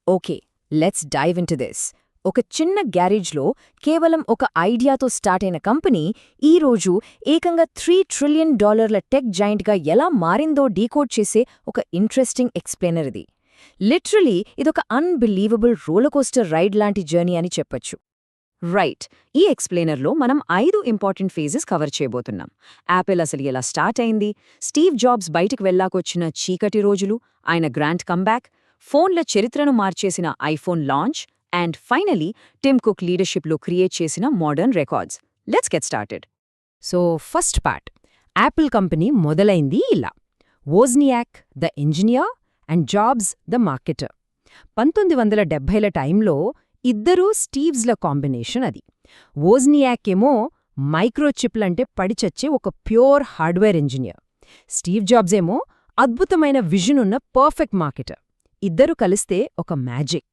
Okay, let's dive into this. ఒక చిన్న గ్యారేజ్లో కేవలం ఒక ఐడియాతో స్టార్ట్ అయిన కంపెనీ ఈరోజు ఏకంగా $3 ట్రిలియన్ టెక్ జాయింట్గా ఎలా మారిందో డీకోడ్ చేసే ఒక ఇంట్రెస్టింగ్ ఎక్స్ప్లెయినర్ ఇది. లిటరలీ ఇదొక అన్బిలీవబుల్ రోలకోస్టర్ రైడ్ లాంటి జర్నీ అని చెప్పొచ్చు. రైట్, ఈ ఎక్స్ప్లెయినర్లో మనం 5 ఇంపార్టెంట్ ఫేజెస్ కవర్ చేయబోతున్నాం. యాపిల్ అసలు ఎలా స్టార్ట్ అయింది, స్టీవ్ జాబ్స్ బయటికి వెళ్ళాకొచ్చిన చీకటి రోజులు, ఆయన గ్రాండ్ కంబ్యాక్, ఫోన్ల చరిత్రను మార్చేసిన iPhone launch, and finally Tim Cook లీడర్షిప్లో క్రియేట్ చేసిన modern records. Let's get started. So first part, Apple company మొదలైంది ఇలా. Wozniak the engineer and Jobs the marketer. 1970ల టైంలో ఇద్దరూ స్టీవ్స్ల కాంబినేషన్ అది. వోజ్నియాక్ ఏమో మైక్రోచిప్లంటే పడిచచ్చే ఒక pure hardware engineer. Steve Jobs ఏమో అద్భుతమైన విజన్ ఉన్న పర్ఫెక్ట్ మార్కెటర్. ఇద్దరు కలిస్తే ఒక magic.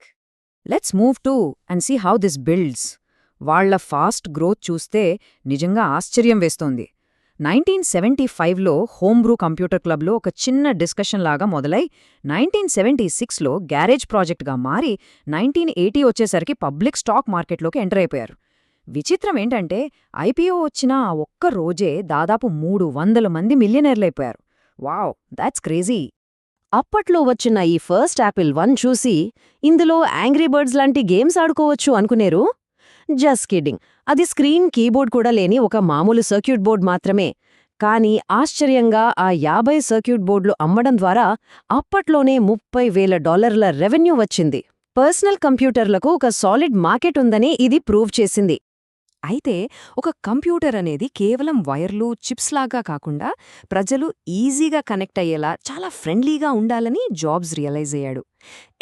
Let's move to and see how this builds. వాళ్ల ఫాస్ట్ గ్రోత్ చూస్తే నిజంగా ఆశ్చర్యం వేస్తోంది. 1975లో హోమ్బ్రూ కంప్యూటర్ క్లబ్లో ఒక చిన్న డిస్కషన్ లాగా మొదలై 1976లో గ్యారేజ్ ప్రాజెక్ట్గా మారి 1980 వచ్చేసరికి పబ్లిక్ స్టాక్ మార్కెట్లోకి ఎంటర్ అయిపోయారు. విచిత్రం ఏంటంటే ఐపీఓ వచ్చిన ఆ ఒక్క రోజే దాదాపు 300 మంది మిలియనీర్లైపోయారు. Wow, that's crazy. అప్పట్లో వచ్చిన ఈ ఫస్ట్ యాపిల్ 1 చూసి ఇందులో యాంగ్రీ బర్డ్స్ లాంటి గేమ్స్ ఆడుకోవచ్చు అనుకునేరు. జస్ట్ కిడ్డింగ్, అది స్క్రీన్ కీబోర్డ్ కూడా లేని ఒక మామూలు సర్క్యూట్ బోర్డ్ మాత్రమే. కానీ ఆశ్చర్యంగా ఆ 50 సర్క్యూట్ బోర్డులు అమ్మడం ద్వారా అప్పట్లోనే $30,000 రెవెన్యూ వచ్చింది. పర్సనల్ కంప్యూటర్లకు ఒక సాలిడ్ మార్కెట్ ఉందని ఇది ప్రూవ్ చేసింది. అయితే ఒక కంప్యూటర్ అనేది కేవలం వైర్లు, చిప్స్ లాగా కాకుండా ప్రజలు ఈజీగా కనెక్ట్ అయ్యేలా చాలా ఫ్రెండ్లీగా ఉండాలని జాబ్స్ రియలైజ్ అయ్యాడు.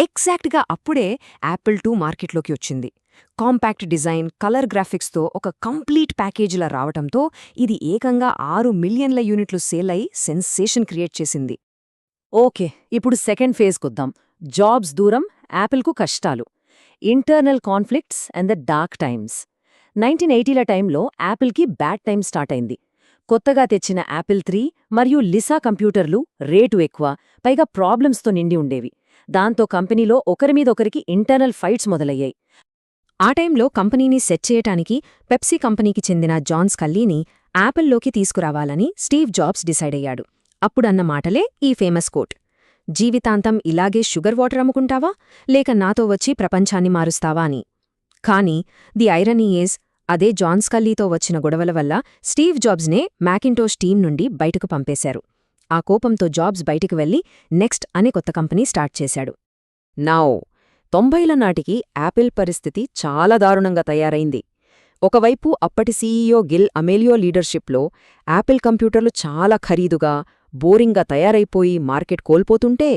ఎగ్జాక్ట్గా అప్పుడే యాపిల్ 2 మార్కెట్లోకి వచ్చింది. కాంపాక్ట్ డిజైన్, కలర్ గ్రాఫిక్స్తో ఒక కంప్లీట్ ప్యాకేజీలా రావటంతో ఇది ఏకంగా 6 మిలియన్ల యూనిట్లు సేల్ అయి సెన్సేషన్ క్రియేట్ చేసింది. ఓకే, ఇప్పుడు సెకండ్ ఫేజ్కొద్దాం. జాబ్స్ దూరం, యాపిల్కు కష్టాలు. Internal conflicts and the dark times. 1980ల టైంలో యాపిల్కి బ్యాడ్ టైం స్టార్ట్ అయింది. కొత్తగా తెచ్చిన యాపిల్ 3 మరియు లిసా కంప్యూటర్లు రేటు ఎక్కువ, పైగా ప్రాబ్లమ్స్తో నిండి ఉండేవి. దాంతో కంపెనీలో ఒకరిమీదొకరికి ఇంటర్నల్ ఫైట్స్ మొదలయ్యాయి. ఆ టైంలో కంపెనీని సెట్ చేయటానికి పెప్సీ కంపెనీకి చెందిన జాన్ స్కల్లీని యాపిల్లోకి తీసుకురావాలని స్టీవ్ జాబ్స్ డిసైడ్ అయ్యాడు. అప్పుడన్న మాటలే ఈ ఫేమస్ కోట్: జీవితాంతం ఇలాగే షుగర్ వాటర్ అమ్ముకుంటావా, లేక నాతో వచ్చి ప్రపంచాన్ని మారుస్తావా అని. కానీ ది ఐరనీ ఈజ్, అదే జాన్ స్కల్లీతో వచ్చిన గొడవల వల్ల స్టీవ్ జాబ్స్నే మ్యాకింటోష్ టీం నుండి బయటకు పంపేశారు. ఆ కోపంతో జాబ్స్ బయటికి వెళ్లి నెక్స్ట్ అనే కొత్త కంపెనీ స్టార్ట్ చేశాడు. నౌ 90ల నాటికి యాపిల్ పరిస్థితి చాలా దారుణంగా తయారైంది. ఒకవైపు అప్పటి సీఈఓ గిల్ అమేలియో లీడర్షిప్లో యాపిల్ కంప్యూటర్లు చాలా ఖరీదుగా, బోరింగ్గా తయారైపోయి మార్కెట్ కోల్పోతుంటే,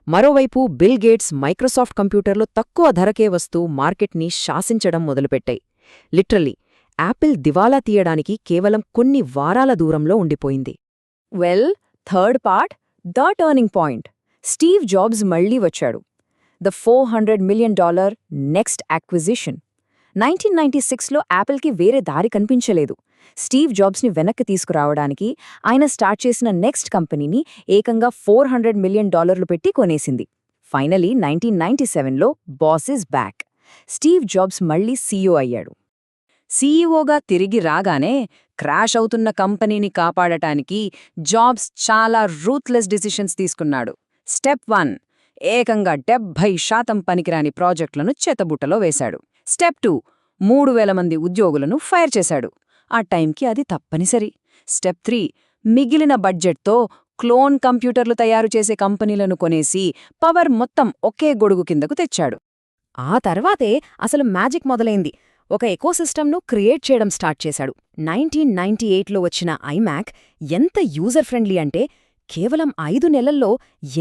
మరోవైపు బిల్ గేట్స్ మైక్రోసాఫ్ట్ కంప్యూటర్లు తక్కువ ధరకే వస్తూ మార్కెట్ని శాసించడం మొదలుపెట్టాయి. లిటరలీ యాపిల్ దివాలా తీయడానికి కేవలం కొన్ని వారాల దూరంలో ఉండిపోయింది. Well, third part, the turning point. Steve Jobs మళ్లీ వచ్చాడు. The $400 million next acquisition. 1996లో యాపిల్కి వేరే దారి కనిపించలేదు. స్టీవ్ జాబ్స్ని వెనక్కి తీసుకురావడానికి ఆయన స్టార్ట్ చేసిన నెక్స్ట్ కంపెనీని ఏకంగా $400 మిలియన్ పెట్టి కొనేసింది. ఫైనలీ 1997లో boss is back. Steve Jobs మళ్లీ సీఈఓ అయ్యాడు. సీఈఓగా తిరిగి రాగానే క్రాష్ అవుతున్న కంపెనీని కాపాడటానికి జాబ్స్ చాలా రూత్లెస్ డిసిషన్స్ తీసుకున్నాడు. స్టెప్ 1, ఏకంగా 70% పనికిరాని ప్రాజెక్టులను చెత్తబుట్టలో వేశాడు. స్టెప్ 2, 3,000 మంది ఉద్యోగులను ఫైర్ చేశాడు. ఆ టైంకి అది తప్పనిసరి. స్టెప్ 3, మిగిలిన బడ్జెట్తో క్లోన్ కంప్యూటర్లు తయారు చేసే కంపెనీలను కొనేసి పవర్ మొత్తం ఒకే గొడుగు కిందకు తెచ్చాడు. ఆ తర్వాతే అసలు మ్యాజిక్ మొదలైంది. ఒక ఎకోసిస్టమ్ను క్రియేట్ చేయడం స్టార్ట్ చేశాడు. 1998లో వచ్చిన ఐమ్యాక్ ఎంత యూజర్ ఫ్రెండ్లీ అంటే కేవలం 5 నెలల్లో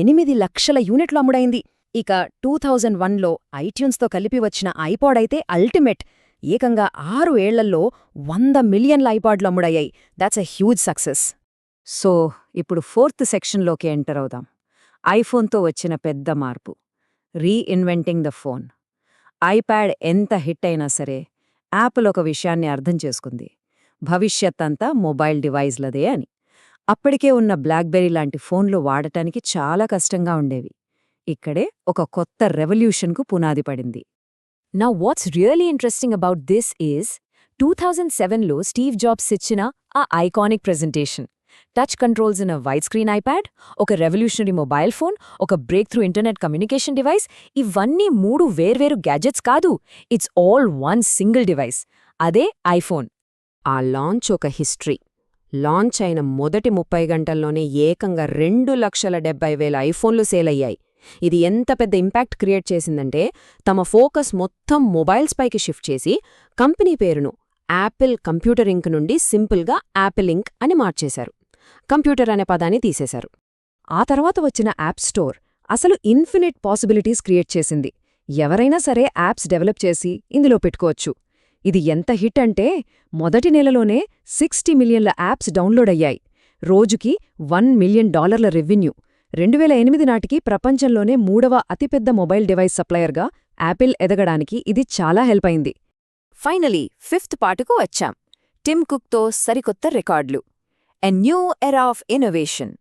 8 లక్షల యూనిట్లు అమ్ముడైంది. ఇక 2001లో ఐట్యూన్స్తో కలిపి వచ్చిన ఐపాడ్ అయితే అల్టిమేట్. ఏకంగా 6 ఏళ్లలో 100 మిలియన్ల ఐపాడ్లు అమ్ముడయ్యాయి. That's a huge success. So ఇప్పుడు ఫోర్త్ సెక్షన్లోకి ఎంటర్ అవుదాం. ఐఫోన్తో వచ్చిన పెద్ద మార్పు, రీఇన్వెంటింగ్ ద ఫోన్. ఐప్యాడ్ ఎంత హిట్ అయినా సరే యాపిల్ ఒక విషయాన్ని అర్థం చేసుకుంది: భవిష్యత్తంతా మొబైల్ డివైజ్లదే అని. అప్పటికే ఉన్న బ్లాక్బెర్రీ లాంటి ఫోన్లు వాడటానికి చాలా కష్టంగా ఉండేవి. ఇక్కడే ఒక కొత్త రెవల్యూషన్కు పునాది పడింది. Now what's really interesting about this is 2007లో స్టీవ్ జాబ్స్ ఇచ్చిన ఆ iconic presentation. Touch controls in wide screen iPad, ఒక రెవల్యూషనరీ మొబైల్ ఫోన్, ఒక breakthrough internet communication device, ఇవన్నీ 3 వేర్వేరు గ్యాజెట్స్ కాదు, it's all one single device. అదే iPhone. ఆ లాంచ్ ఒక హిస్టరీ. లాంచ్ అయిన మొదటి 30 గంటల్లోనే ఏకంగా 2,70,000 ఐఫోన్లు సేలయ్యాయి. ఇది ఎంత పెద్ద ఇంపాక్ట్ క్రియేట్ చేసిందంటే తమ ఫోకస్ మొత్తం మొబైల్స్ పైకి షిఫ్ట్ చేసి కంపెనీ పేరును యాపిల్ కంప్యూటర్ ఇంక్ నుండి సింపుల్గా యాపిల్ ఇంక్ అని మార్చేశారు. కంప్యూటర్ అనే పదాన్ని తీసేశారు. ఆ తర్వాత వచ్చిన యాప్ స్టోర్ అసలు ఇన్ఫినిట్ పాసిబిలిటీస్ క్రియేట్ చేసింది. ఎవరైనా సరే యాప్స్ డెవలప్ చేసి ఇందులో పెట్టుకోవచ్చు. ఇది ఎంత హిట్ అంటే మొదటి నెలలోనే 60 మిలియన్ల యాప్స్ డౌన్లోడ్ అయ్యాయి. రోజుకి $1 మిలియన్ రెవెన్యూ. 2008 నాటికి ప్రపంచంలోనే 3వ అతిపెద్ద మొబైల్ డివైస్ సప్లయర్గా యాపిల్ ఎదగడానికి ఇది చాలా హెల్ప్ అయింది. ఫైనలీ 5th పార్టుకు వచ్చాం. టిమ్ కుక్తో సరికొత్త రికార్డులు. A new era of innovation.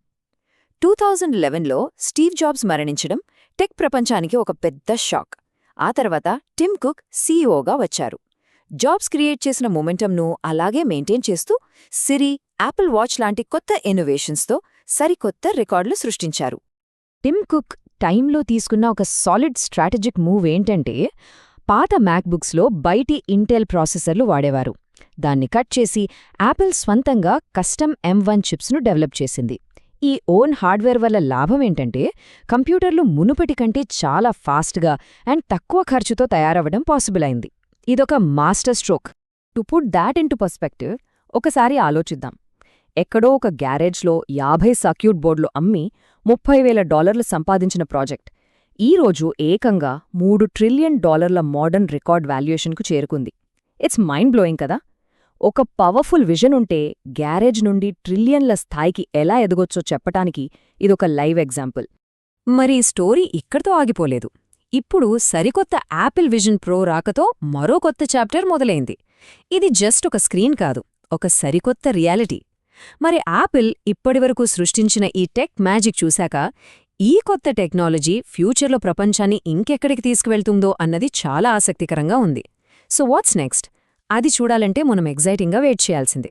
2011లో స్టీవ్ జాబ్స్ మరణించడం టెక్ ప్రపంచానికి ఒక పెద్ద షాక్. ఆ తర్వాత టిమ్ కుక్ సీఈఓగా వచ్చారు. జాబ్స్ క్రియేట్ చేసిన మొమెంటంను అలాగే మెయింటైన్ చేస్తూ సిరి, యాపిల్ వాచ్ లాంటి కొత్త ఇన్నోవేషన్స్తో సరికొత్త రికార్డులు సృష్టించారు. టిమ్ కుక్ టైంలో తీసుకున్న ఒక సాలిడ్ స్ట్రాటజిక్ మూవ్ ఏంటంటే పాత మ్యాక్బుక్స్లో బయటి ఇంటెల్ ప్రాసెసర్లు వాడేవారు. దాన్ని కట్ చేసి యాపిల్ స్వంతంగా కస్టమ్ M1 చిప్స్ను డెవలప్ చేసింది. ఈ ఓన్ హార్డ్వేర్ వల్ల లాభమేంటంటే కంప్యూటర్లు మునుపటి కంటే చాలా ఫాస్ట్గా అండ్ తక్కువ ఖర్చుతో తయారవడం పాసిబుల్ అయింది. ఇదొక master stroke. To put that into perspective ఒకసారి ఆలోచిద్దాం. ఎక్కడో ఒక గ్యారేజ్లో 50 సర్క్యూట్ బోర్డులు అమ్మి $30,000 సంపాదించిన ప్రాజెక్ట్ ఈరోజు ఏకంగా $3 ట్రిలియన్ మోడర్న్ రికార్డ్ వాల్యుయేషన్కు చేరుకుంది. ఇట్స్ మైండ్ బ్లోయింగ్ కదా. ఒక పవర్ఫుల్ విజన్ ఉంటే గ్యారేజ్ నుండి ట్రిలియన్ల స్థాయికి ఎలా ఎదగొచ్చో చెప్పటానికి ఇదొక లైవ్ ఎగ్జాంపుల్. మరి ఈ స్టోరీ ఇక్కడితో ఆగిపోలేదు. ఇప్పుడు సరికొత్త యాపిల్ విజన్ ప్రో రాకతో మరో కొత్త చాప్టర్ మొదలైంది. ఇది జస్ట్ ఒక స్క్రీన్ కాదు, ఒక సరికొత్త రియాలిటీ. మరి యాపిల్ ఇప్పటివరకు సృష్టించిన ఈ టెక్ మ్యాజిక్ చూశాక ఈ కొత్త టెక్నాలజీ ఫ్యూచర్లో ప్రపంచాన్ని ఇంకెక్కడికి తీసుకువెళ్తుందో అన్నది చాలా ఆసక్తికరంగా ఉంది. So what's next? అది చూడాలంటే మనం ఎగ్జైటింగ్గా వెయిట్ చేయాల్సిందే.